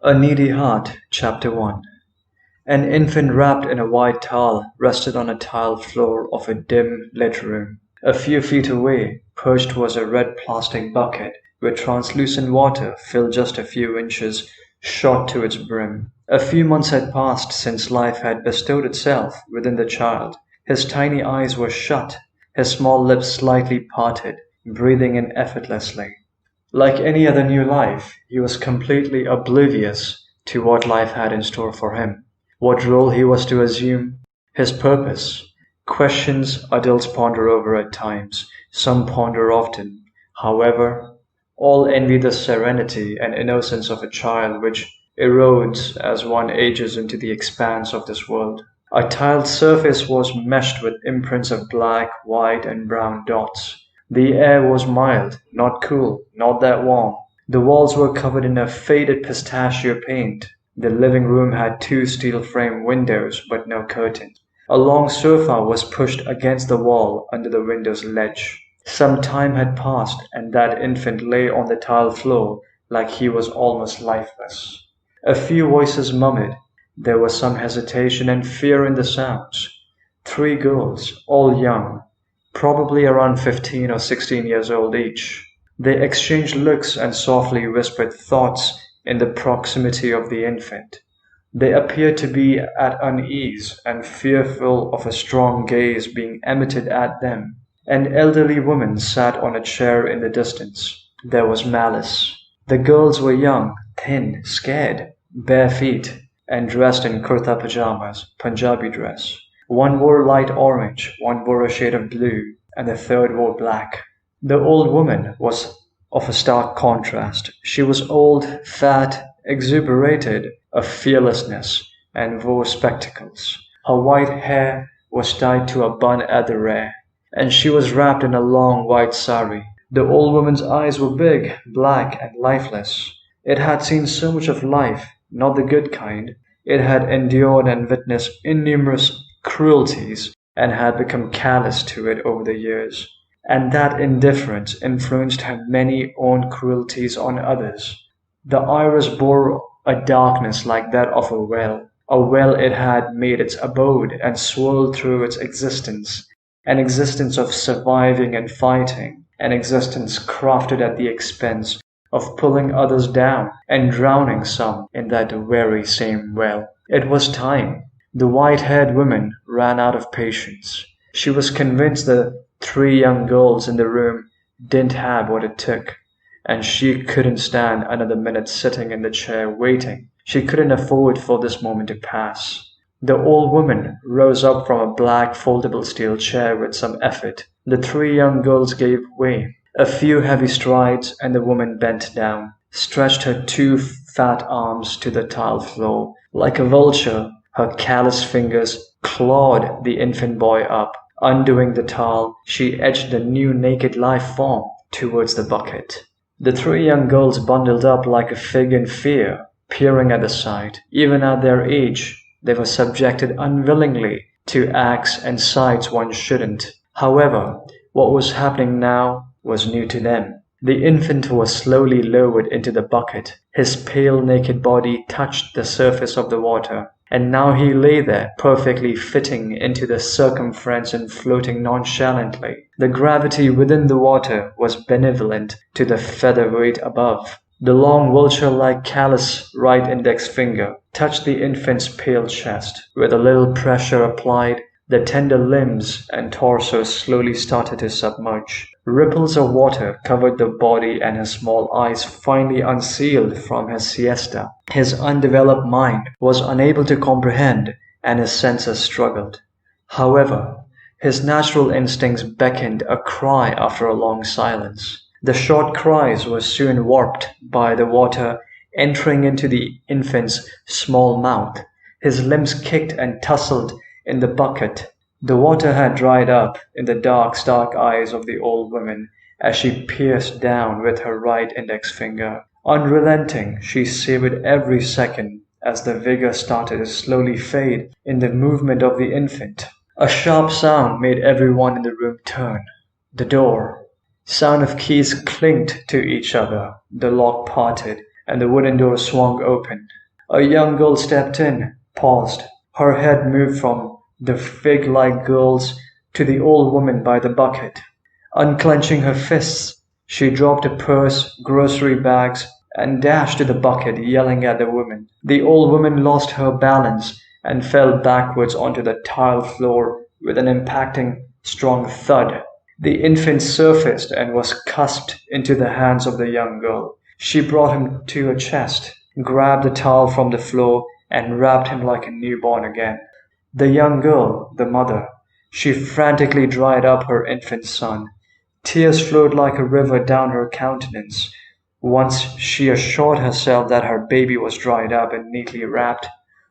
A Needy Heart, Chapter 1. An infant wrapped in a white towel rested on a tiled floor of a dim lit room. A few feet away, perched was a red plastic bucket with translucent water filled just a few inches short to its brim. A few months had passed since life had bestowed itself within the child. His tiny eyes were shut, his small lips slightly parted, breathing in effortlessly. Like any other new life, he was completely oblivious to what life had in store for him, what role he was to assume, his purpose. Questions adults ponder over at times, some ponder often. However, all envy the serenity and innocence of a child which erodes as one ages into the expanse of this world. A tiled surface was meshed with imprints of black, white, and brown dots. The air was mild, not cool, not that warm. The walls were covered in a faded pistachio paint. The living room had two steel-frame windows but no curtains. A long sofa was pushed against the wall under the window's ledge. Some time had passed, and that infant lay on the tile floor like he was almost lifeless. A few voices murmured. There was some hesitation and fear in the sounds. Three girls, all young, probably around 15 or 16 years old each. They exchanged looks and softly whispered thoughts in the proximity of the infant. They appeared to be at unease and fearful of a strong gaze being emitted at them. An elderly woman sat on a chair in the distance. There was malice. The girls were young, thin, scared, bare feet, and dressed in kurta pajamas, Punjabi dress. One wore light orange, one wore a shade of blue, and the third wore black. The old woman was of a stark contrast. She was old, fat, exuberated of fearlessness, and wore spectacles. Her white hair was tied to a bun at the rear, and she was wrapped in a long white sari. The old woman's eyes were big, black, and lifeless. It had seen so much of life, not the good kind. It had endured and witnessed innumerous cruelties and had become callous to it over the years. And that indifference influenced her many own cruelties on others. The iris bore a darkness like that of a well it had made its abode and swirled through its existence, an existence of surviving and fighting, an existence crafted at the expense of pulling others down and drowning some in that very same well. It was time. The white-haired woman ran out of patience. She was convinced the three young girls in the room didn't have what it took, and she couldn't stand another minute sitting in the chair waiting. She couldn't afford for this moment to pass. The old woman rose up from a black foldable steel chair with some effort. The three young girls gave way. A few heavy strides, and the woman bent down, stretched her two fat arms to the tile floor. Like a vulture, her callous fingers clawed the infant boy up. Undoing the towel, she edged the new naked life form towards the bucket. The three young girls bundled up like a fig in fear, peering at the sight. Even at their age, they were subjected unwillingly to acts and sights one shouldn't. However, what was happening now was new to them. The infant was slowly lowered into the bucket. His pale naked body touched the surface of the water, and now he lay there, perfectly fitting into the circumference and floating nonchalantly. The gravity within the water was benevolent to the featherweight above. The long vulture-like callous right index finger touched the infant's pale chest. With a little pressure applied, the tender limbs and torso slowly started to submerge. Ripples of water covered the body, and his small eyes finally unsealed from his siesta. His undeveloped mind was unable to comprehend, and his senses struggled. However, his natural instincts beckoned a cry after a long silence. The short cries were soon warped by the water entering into the infant's small mouth. His limbs kicked and tussled in the bucket. The water had dried up in the dark, stark eyes of the old woman as she pierced down with her right index finger. Unrelenting, she savored every second as the vigor started to slowly fade in the movement of the infant. A sharp sound made everyone in the room turn. The door. Sound of keys clinked to each other. The lock parted, and the wooden door swung open. A young girl stepped in, paused. Her head moved from the fig-like girls to the old woman by the bucket. Unclenching her fists, she dropped a purse, grocery bags, and dashed to the bucket, yelling at the woman. The old woman lost her balance and fell backwards onto the tile floor with an impacting, strong thud. The infant surfaced and was cusped into the hands of the young girl. She brought him to her chest, grabbed the towel from the floor, and wrapped him like a newborn again. The young girl, the mother, she frantically dried up her infant son. Tears flowed like a river down her countenance. Once she assured herself that her baby was dried up and neatly wrapped,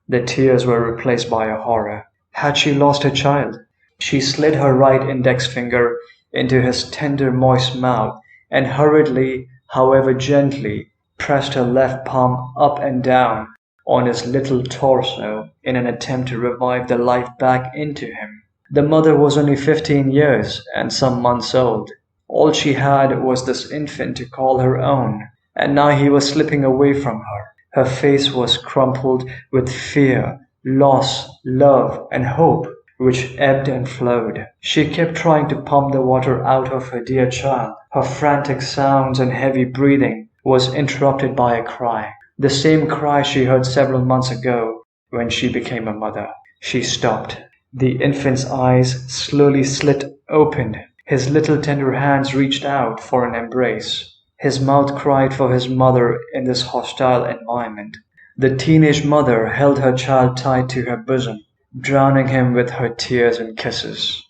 the tears were replaced by a horror. Had she lost her child? She slid her right index finger into his tender, moist mouth and hurriedly, however gently, pressed her left palm up and down on his little torso in an attempt to revive the life back into him. The mother was only 15 years and some months old. All she had was this infant to call her own, and now he was slipping away from her. Her face was crumpled with fear, loss, love, and hope, which ebbed and flowed. She kept trying to pump the water out of her dear child. Her frantic sounds and heavy breathing was interrupted by a cry. The same cry she heard several months ago when she became a mother. She stopped. The infant's eyes slowly slit open. His little tender hands reached out for an embrace. His mouth cried for his mother in this hostile environment. The teenage mother held her child tight to her bosom, drowning him with her tears and kisses.